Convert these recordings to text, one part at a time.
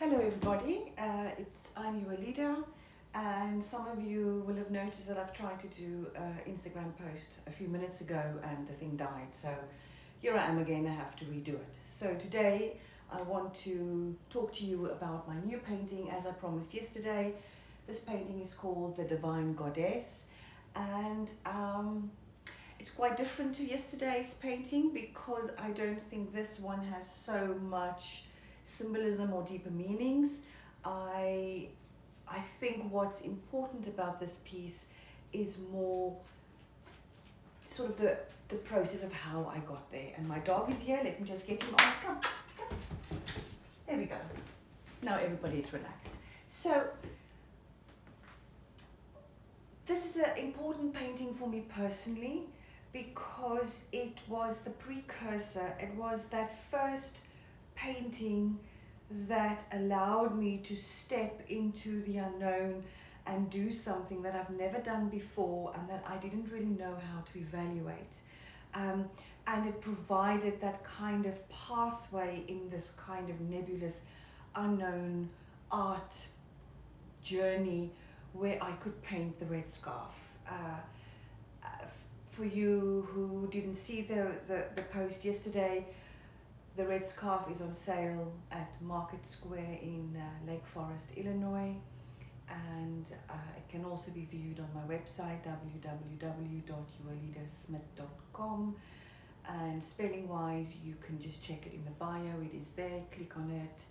Hello everybody, I'm your leader, and some of you will have noticed that I've tried to do an Instagram post a few minutes ago and the thing died, so here I am again. I have to redo it. So today I want to talk to you about my new painting as I promised yesterday. This painting is called The Divine Goddess, and it's quite different to yesterday's painting because I don't think this one has so much symbolism or deeper meanings. I think what's important about this piece is more sort of the process of how I got there. And my dog is here. Let me just get him on. Come. There we go. Now everybody's relaxed. So this is an important painting for me personally because it was the precursor. It was that first painting that allowed me to step into the unknown and do something that I've never done before and that I didn't really know how to evaluate. And it provided that kind of pathway in this kind of nebulous, unknown art journey where I could paint the red scarf. For you who didn't see the post yesterday, the red scarf is on sale at Market Square in Lake Forest, Illinois, and it can also be viewed on my website www.yourleadersmith.com, and spelling wise you can just check it in the bio. It is there. Click on it,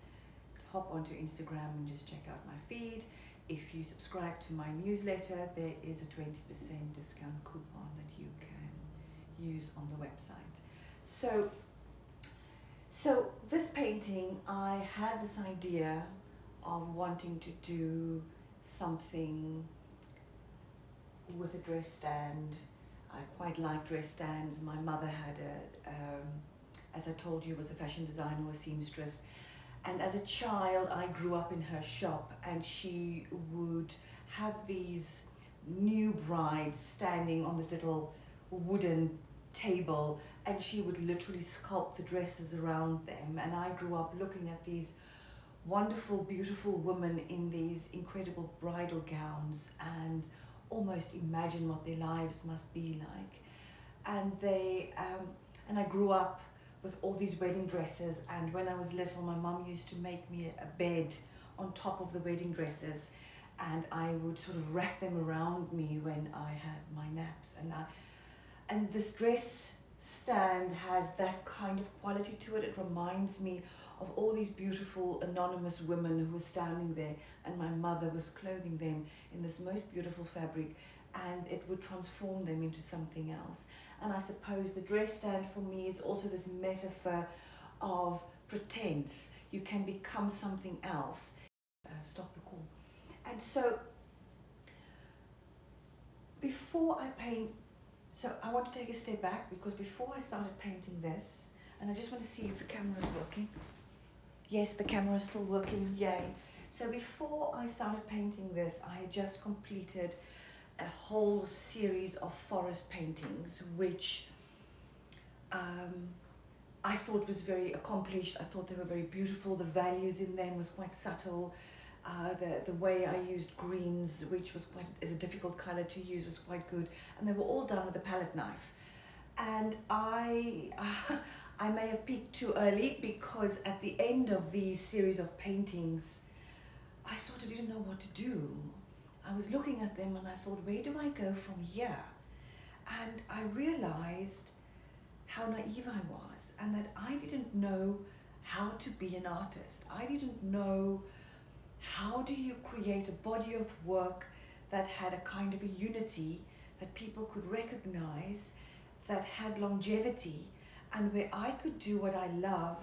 hop onto Instagram and just check out my feed. If you subscribe to my newsletter, there is a 20% discount coupon that you can use on the website. So this painting, I had this idea of wanting to do something with a dress stand. I quite like dress stands. My mother had as I told you, was a fashion designer or a seamstress. And as a child, I grew up in her shop, and she would have these new brides standing on this little wooden table, and she would literally sculpt the dresses around them. And I grew up looking at these wonderful, beautiful women in these incredible bridal gowns and almost imagine what their lives must be like. And I grew up with all these wedding dresses, and when I was little, my mum used to make me a bed on top of the wedding dresses, and I would sort of wrap them around me when I had my naps. And this dress stand has that kind of quality to it. It reminds me of all these beautiful anonymous women who were standing there, and my mother was clothing them in this most beautiful fabric, and it would transform them into something else. And I suppose the dress stand for me is also this metaphor of pretense. You can become something else. Stop the call. And so before I paint, so I want to take a step back, because before I started painting this, and I just want to see if the camera is working. Yes, the camera is still working, yay. So before I started painting this, I had just completed a whole series of forest paintings, which I thought was very accomplished. I thought they were very beautiful. The values in them was quite subtle. The way I used greens, which was is a difficult color to use, was quite good. And they were all done with a palette knife. And I may have peaked too early, because at the end of these series of paintings, I sort of didn't know what to do. I was looking at them and I thought, where do I go from here? And I realized how naive I was, and that I didn't know how to be an artist. I didn't know how do you create a body of work that had a kind of a unity that people could recognize, that had longevity, and where I could do what I love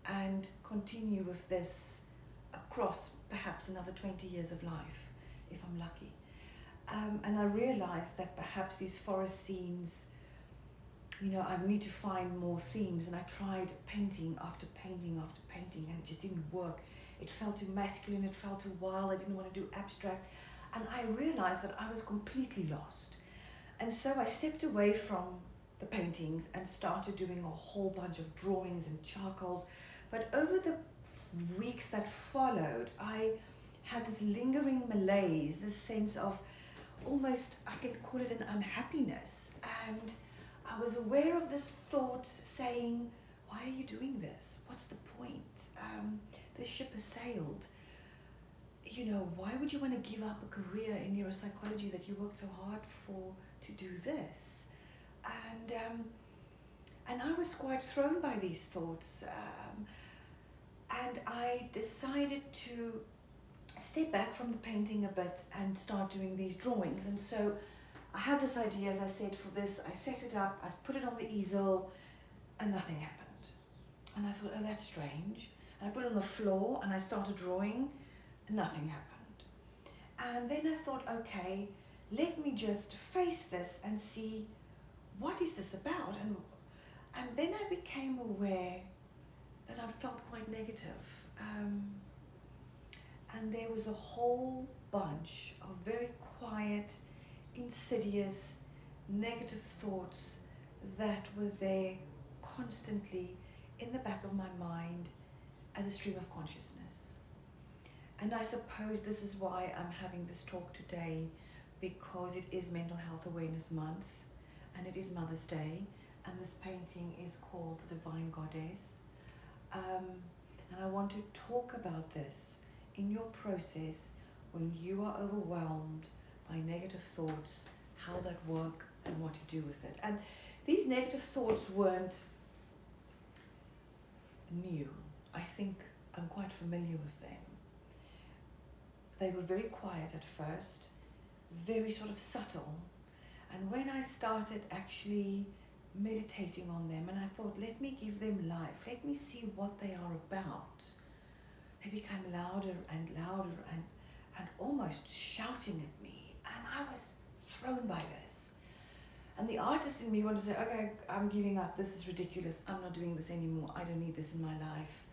and continue with this across perhaps another 20 years of life, if I'm lucky. And I realized that perhaps these forest scenes, I need to find more themes. And I tried painting after painting after painting, and it just didn't work. It felt too masculine, it felt too wild. I didn't want to do abstract. And I realized that I was completely lost. And so I stepped away from the paintings and started doing a whole bunch of drawings and charcoals. But over the weeks that followed, I had this lingering malaise, this sense of almost, I can call it an unhappiness. And I was aware of this thought saying, why are you doing this? What's the point? The ship has sailed. You know, why would you want to give up a career in neuropsychology that you worked so hard for to do this? And I was quite thrown by these thoughts. And I decided to step back from the painting a bit and start doing these drawings. And so I had this idea, as I said, for this. I set it up, I put it on the easel, and nothing happened. And I thought, oh, that's strange. And I put it on the floor, and I started drawing, and nothing happened. And then I thought, okay, let me just face this and see, what is this about? And then I became aware that I felt quite negative. And there was a whole bunch of very quiet, insidious, negative thoughts that were there constantly in the back of my mind as a stream of consciousness. And I suppose this is why I'm having this talk today, because it is Mental Health Awareness Month and it is Mother's Day, and this painting is called The Divine Goddess. And I want to talk about this in your process when you are overwhelmed by negative thoughts, how that work and what to do with it. And these negative thoughts weren't new. I think I'm quite familiar with them. They were very quiet at first, very sort of subtle. And when I started actually meditating on them, and I thought, let me give them life, let me see what they are about, they became louder and louder and almost shouting at me. And I was thrown by this. And the artist in me wanted to say, okay, I'm giving up, this is ridiculous, I'm not doing this anymore, I don't need this in my life.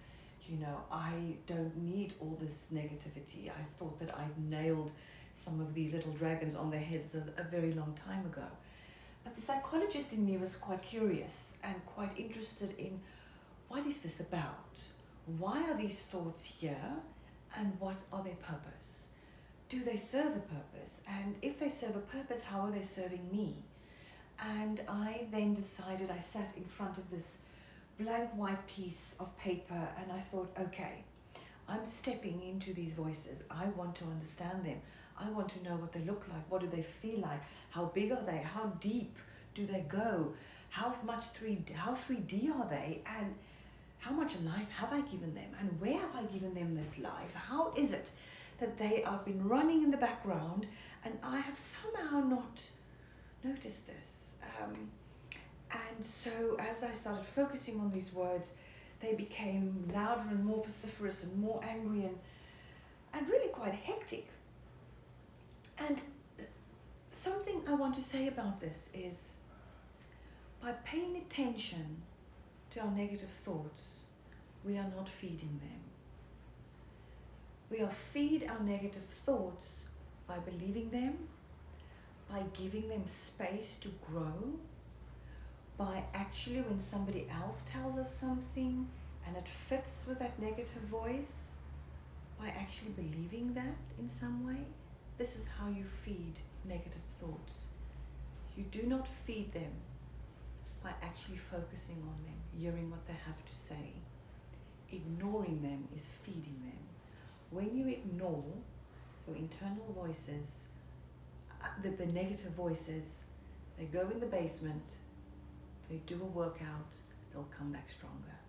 You know, I don't need all this negativity. I thought that I'd nailed some of these little dragons on their heads a very long time ago. But the psychologist in me was quite curious and quite interested in, what is this about? Why are these thoughts here? And what are their purpose? Do they serve a purpose? And if they serve a purpose, how are they serving me? And I then decided, I sat in front of this blank white piece of paper and I thought, okay, I'm stepping into these voices. I want to understand them. I want to know what they look like. What do they feel like? How big are they? How deep do they go? How 3D are they? And how much life have I given them? And where have I given them this life? How is it that they have been running in the background and I have somehow not noticed this? And so as I started focusing on these words, they became louder and more vociferous and more angry and really quite hectic. And something I want to say about this is, by paying attention to our negative thoughts, we are not feeding them. We feed our negative thoughts by believing them, by giving them space to grow, by actually when somebody else tells us something and it fits with that negative voice, by actually believing that in some way. This is how you feed negative thoughts. You do not feed them by actually focusing on them, hearing what they have to say. Ignoring them is feeding them. When you ignore your internal voices, the negative voices, they go in the basement, they do a workout, they'll come back stronger.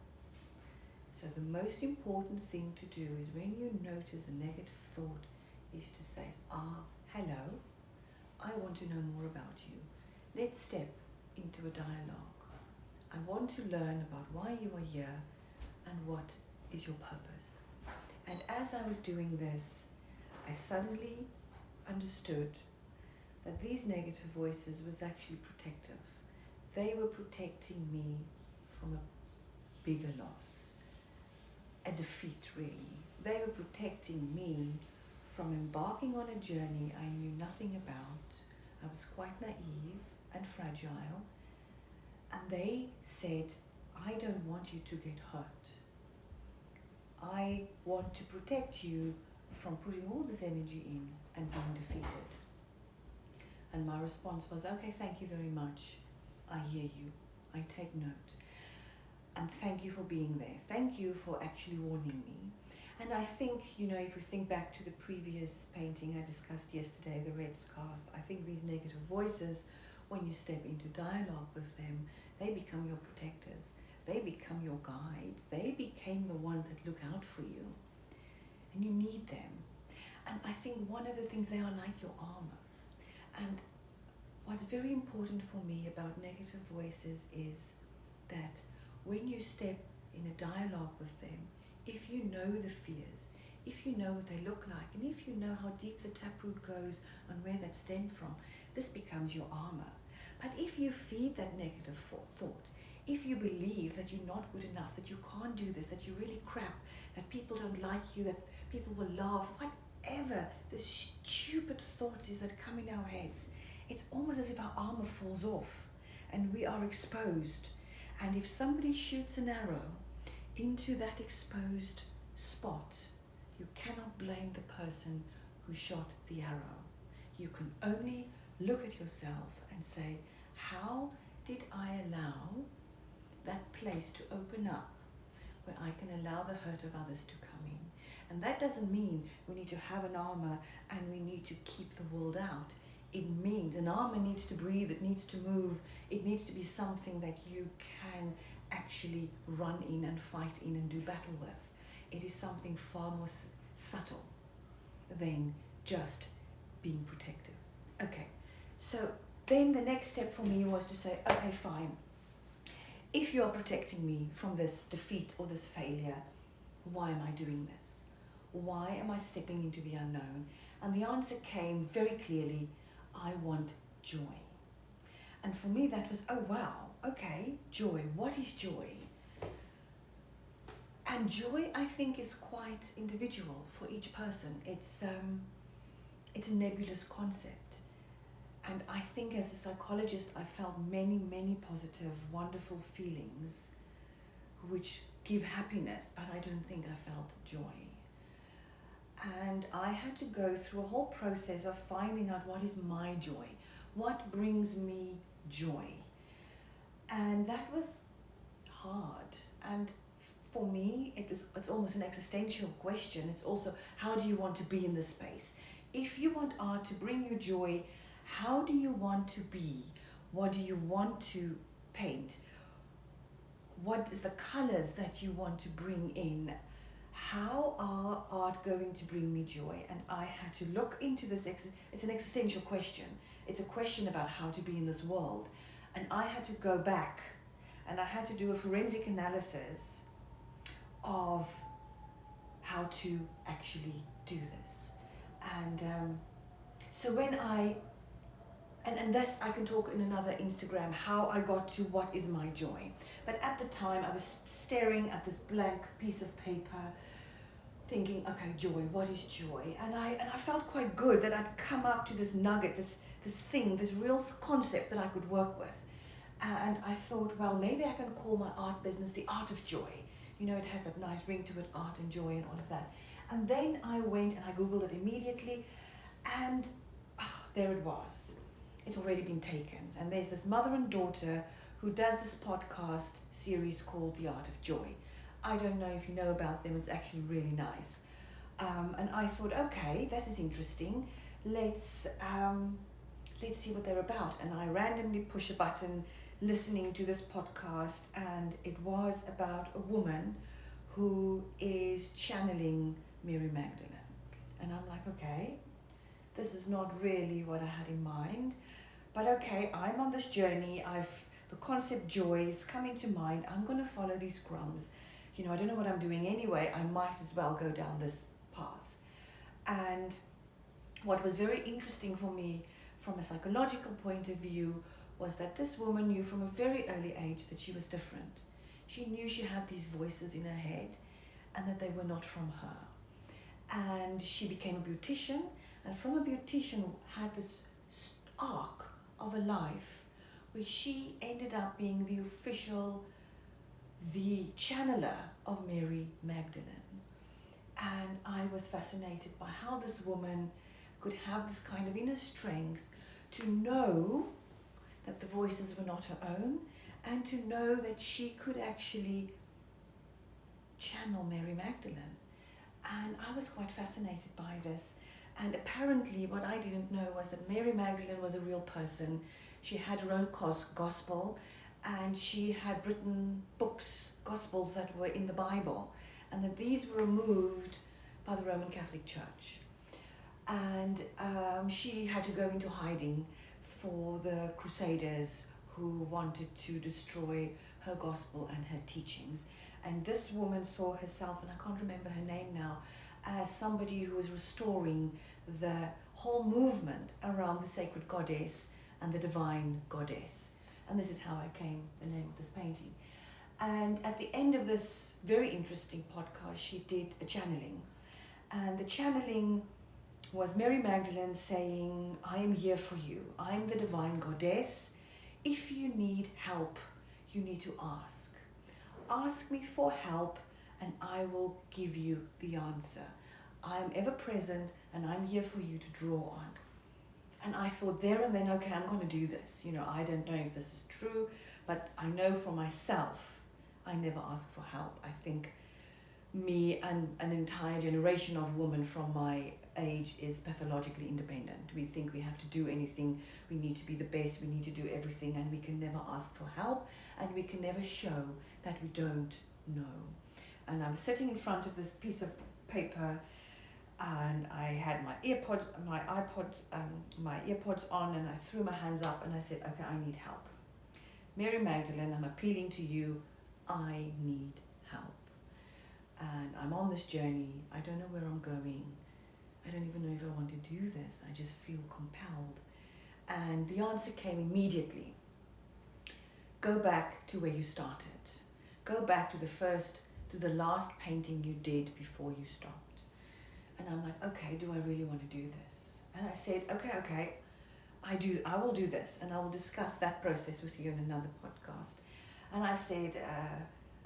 So the most important thing to do is when you notice a negative thought is to say, hello, I want to know more about you. Let's step into a dialogue. I want to learn about why you are here and what is your purpose. And as I was doing this, I suddenly understood that these negative voices was actually protective. They were protecting me from a bigger loss, a defeat really. They were protecting me from embarking on a journey I knew nothing about. I was quite naive and fragile. And they said, I don't want you to get hurt. I want to protect you from putting all this energy in and being defeated. And my response was, okay, thank you very much. I hear you. I take note. And thank you for being there. Thank you for actually warning me. And I think, if we think back to the previous painting I discussed yesterday, the red scarf, I think these negative voices, when you step into dialogue with them, they become your protectors. They become your guides. They became the ones that look out for you. And you need them. And I think one of the things, they are like your armor. And what's very important for me about negative voices is that when you step in a dialogue with them, if you know the fears, if you know what they look like, and if you know how deep the taproot goes and where that stemmed from, this becomes your armor. But if you feed that negative thought, if you believe that you're not good enough, that you can't do this, that you're really crap, that people don't like you, that people will laugh, whatever the stupid thoughts is that come in our heads, it's almost as if our armor falls off and we are exposed. And if somebody shoots an arrow into that exposed spot, you cannot blame the person who shot the arrow. You can only look at yourself and say, how did I allow that place to open up where I can allow the hurt of others to come in? And that doesn't mean we need to have an armor and we need to keep the world out. It means an armor needs to breathe, it needs to move, it needs to be something that you can actually run in and fight in and do battle with. It is something far more subtle than just being protective. Okay, so then the next step for me was to say, okay, fine. If you are protecting me from this defeat or this failure, why am I doing this? Why am I stepping into the unknown? And the answer came very clearly, I want joy. And for me that was, oh wow, okay, joy. What is joy? And joy, I think, is quite individual for each person. It's a nebulous concept. And I think as a psychologist, I felt many, many positive, wonderful feelings which give happiness, but I don't think I felt joy. And I had to go through a whole process of finding out what is my joy, what brings me joy. And that was hard. And for me, it's almost an existential question. It's also, how do you want to be in this space? If you want art to bring you joy, how do you want to be? What do you want to paint? What is the colors that you want to bring in? How are art going to bring me joy? And I had to look into this. It's an existential question. It's a question about how to be in this world. And I had to go back and I had to do a forensic analysis of how to actually do this. And so when and that's, I can talk in another Instagram, how I got to what is my joy. But at the time I was staring at this blank piece of paper, thinking, okay, joy, what is joy? And I felt quite good that I'd come up to this nugget, this thing, this real concept that I could work with. And I thought, well, maybe I can call my art business the Art of Joy. It has that nice ring to it, art and joy and all of that. And then I went and I Googled it immediately, and there it was. It's already been taken. And there's this mother and daughter who does this podcast series called The Art of Joy. I don't know if you know about them. It's actually really nice. And I thought, okay, this is interesting. Let's see what they're about. And I randomly push a button listening to this podcast, and it was about a woman who is channeling Mary Magdalene. And I'm like, okay, this is not really what I had in mind, but okay, I'm on this journey. The concept joy is coming to mind. I'm going to follow these crumbs. I don't know what I'm doing anyway. I might as well go down this path. And what was very interesting for me from a psychological point of view was that this woman knew from a very early age that she was different. She knew she had these voices in her head and that they were not from her. And she became a beautician, and from a beautician had this arc of a life where she ended up being the channeler of Mary Magdalene, And I was fascinated by how this woman could have this kind of inner strength to know that the voices were not her own, and to know that she could actually channel Mary Magdalene. And I was quite fascinated by this. And apparently what I didn't know was that Mary Magdalene was a real person. She had her own gospel, and she had written books, gospels that were in the Bible, and that these were removed by the Roman Catholic Church. And she had to go into hiding for the Crusaders who wanted to destroy her gospel and her teachings. And this woman saw herself, and I can't remember her name now, as somebody who was restoring the whole movement around the sacred goddess and the divine goddess. And this is how I came the name of this painting. And at the end of this very interesting podcast, she did a channeling. And the channeling was Mary Magdalene saying, I am here for you. I'm the divine goddess. If you need help, you need to ask. Ask me for help and I will give you the answer. I am ever present and I'm here for you to draw on. And I thought there and then, okay, I'm going to do this. I don't know if this is true, but I know for myself, I never ask for help. I think me and an entire generation of women from my age is pathologically independent. We think we have to do anything, we need to be the best, we need to do everything, and we can never ask for help, and we can never show that we don't know. And I was sitting in front of this piece of paper, and I had my earpods on, and I threw my hands up and I said, okay, I need help. Mary Magdalene, I'm appealing to you, I need help. And I'm on this journey, I don't know where I'm going. I don't even know if I want to do this. I just feel compelled. And the answer came immediately. Go back to where you started. Go back to the last painting you did before you stopped. And I'm like, okay, do I really want to do this? And I said, okay, I will do this, and I will discuss that process with you in another podcast. And I said,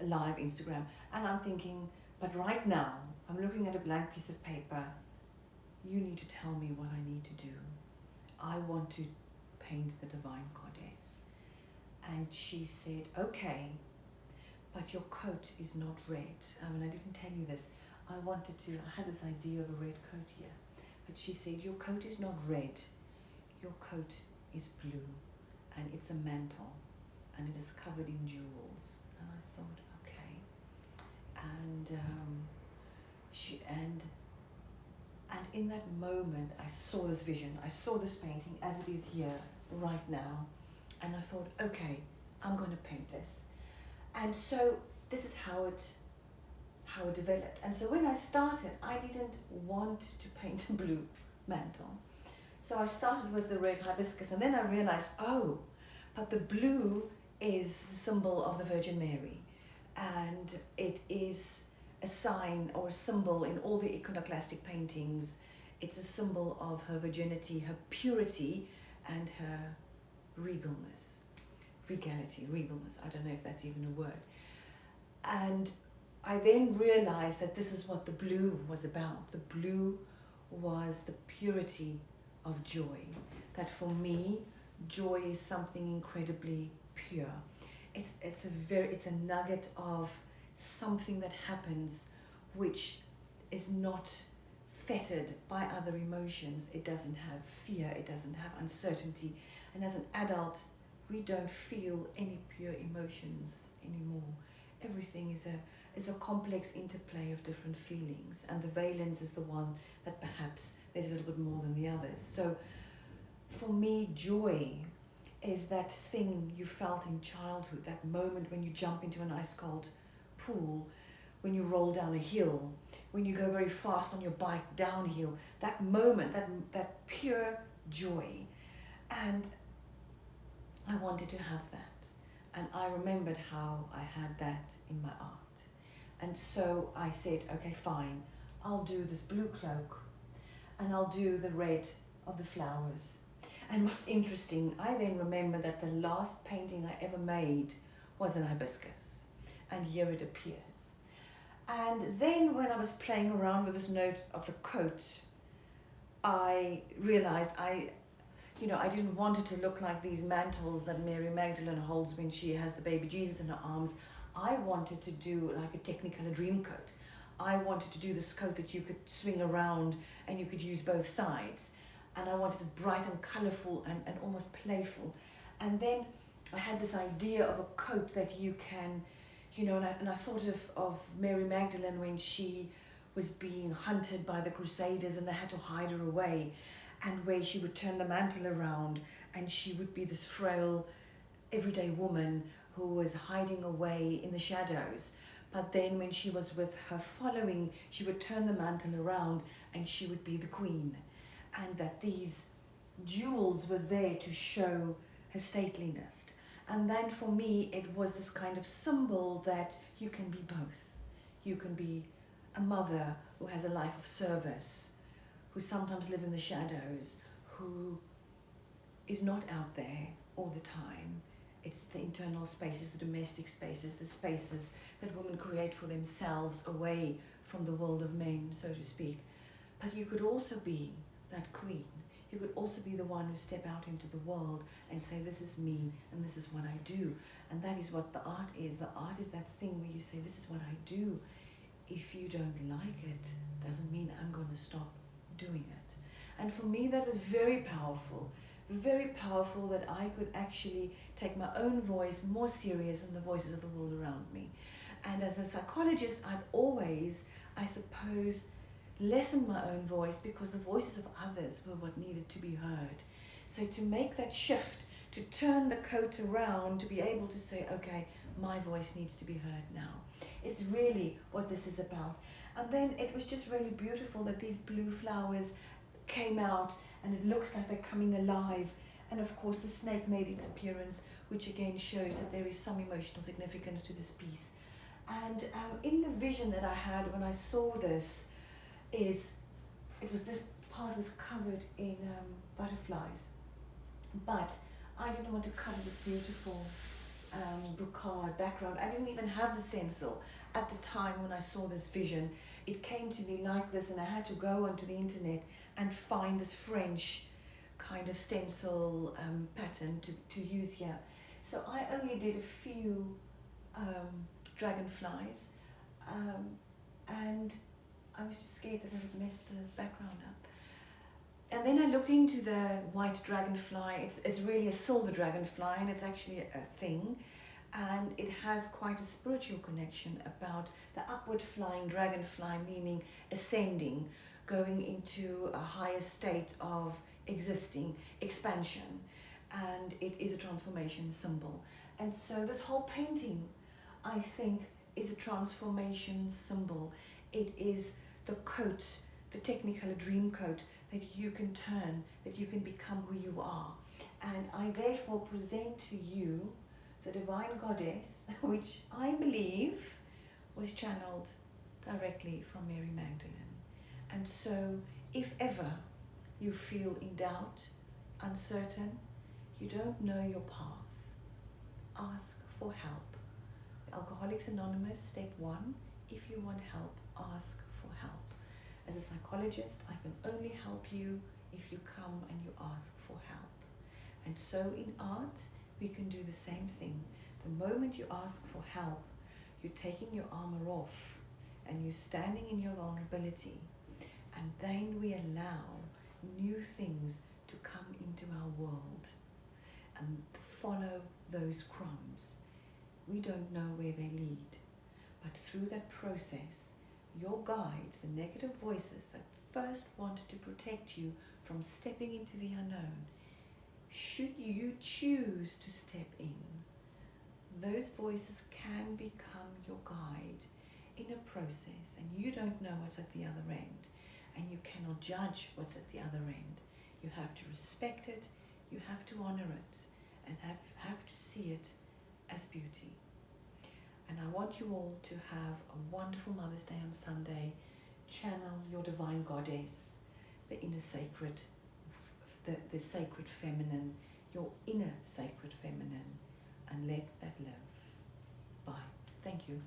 a live Instagram, and I'm thinking, but right now, I'm looking at a blank piece of paper. You need to tell me what I need to do. I want to paint the divine goddess. And she said, okay, but your coat is not red. I didn't tell you this. I had this idea of a red coat here. But she said, your coat is not red. Your coat is blue. And it's a mantle. And it is covered in jewels. And I thought, okay. And and in that moment, I saw this vision. I saw this painting as it is here, right now. And I thought, okay, I'm going to paint this. And so this is how it developed. And so when I started, I didn't want to paint a blue mantle. So I started with the red hibiscus, and then I realized, oh, but the blue is the symbol of the Virgin Mary. And it is a sign or a symbol in all the iconoclastic paintings. It's a symbol of her virginity, her purity, and her regalness. Regalness. I don't know if that's even a word. And I then realized that this is what the blue was about. The blue was the purity of joy. That for me, joy is something incredibly pure. It's a nugget of something that happens which is not fettered by other emotions. It doesn't have fear, it doesn't have uncertainty. And as an adult, we don't feel any pure emotions anymore. Everything is a complex interplay of different feelings, and the valence is the one that perhaps there's a little bit more than the others. So for me, joy is that thing you felt in childhood, that moment when you jump into an ice cold pool, when you roll down a hill, when you go very fast on your bike downhill, that moment, that pure joy. And I wanted to have that. And I remembered how I had that in my art. And so I said, okay, fine, I'll do this blue cloak and I'll do the red of the flowers. And what's interesting, I then remember that the last painting I ever made was an hibiscus. And here it appears. And then when I was playing around with this note of the coat, I realized I didn't want it to look like these mantles that Mary Magdalene holds when she has the baby Jesus in her arms. I wanted to do like a Technicolor dream coat. I wanted to do this coat that you could swing around and you could use both sides. And I wanted it bright and colourful and almost playful. And then I had this idea of a coat that you can, and I thought of Mary Magdalene when she was being hunted by the Crusaders and they had to hide her away, and where she would turn the mantle around and she would be this frail, everyday woman who was hiding away in the shadows. But then when she was with her following, she would turn the mantle around and she would be the queen. And that these jewels were there to show her stateliness. And then for me, it was this kind of symbol that you can be both. You can be a mother who has a life of service, who sometimes live in the shadows, who is not out there all the time. It's the internal spaces, the domestic spaces, the spaces that women create for themselves away from the world of men, so to speak. But you could also be that queen. You could also be the one who step out into the world and say, this is me and this is what I do. And that is what the art is. The art is that thing where you say, this is what I do. If you don't like it, doesn't mean I'm going to stop doing it. And for me, that was very powerful that I could actually take my own voice more serious than the voices of the world around me. And as a psychologist, I'd always, I suppose, lessen my own voice because the voices of others were what needed to be heard. So to make that shift, to turn the coat around, to be able to say, okay, my voice needs to be heard now, is really what this is about. And then it was just really beautiful that these blue flowers came out and it looks like they're coming alive. And of course the snake made its appearance, which again shows that there is some emotional significance to this piece. And in the vision that I had when I saw this, this part was covered in butterflies, but I didn't want to cover this beautiful brocade background. I didn't even have the stencil at the time when I saw this vision. It came to me like this, and I had to go onto the internet and find this French kind of stencil pattern to use here. So I only did a few dragonflies, and I was just scared that I would mess the background up. And then I looked into the white dragonfly. It's really a silver dragonfly, and it's actually a thing. And it has quite a spiritual connection about the upward flying dragonfly, meaning ascending, going into a higher state of existing, expansion. And it is a transformation symbol. And so this whole painting, I think, is a transformation symbol. It is the coat, the Technicolor dream coat that you can turn, that you can become who you are. And I therefore present to you the divine goddess, which I believe was channeled directly from Mary Magdalene. And so if ever you feel in doubt, uncertain, you don't know your path, ask for help. Alcoholics Anonymous, step 1, if you want help, ask for help. As a psychologist, I can only help you if you come and you ask for help. And so in art, we can do the same thing. The moment you ask for help, you're taking your armor off and you're standing in your vulnerability. And then we allow new things to come into our world and follow those crumbs. We don't know where they lead, but through that process, your guides, the negative voices that first wanted to protect you from stepping into the unknown, should you choose to step in, those voices can become your guide in a process, and you don't know what's at the other end, and you cannot judge what's at the other end. You have to respect it, you have to honor it, and have to see it as beauty. And I want you all to have a wonderful Mother's Day on Sunday. Channel your divine goddess, the inner sacred, the sacred feminine, your inner sacred feminine, and let that live. Bye. Thank you.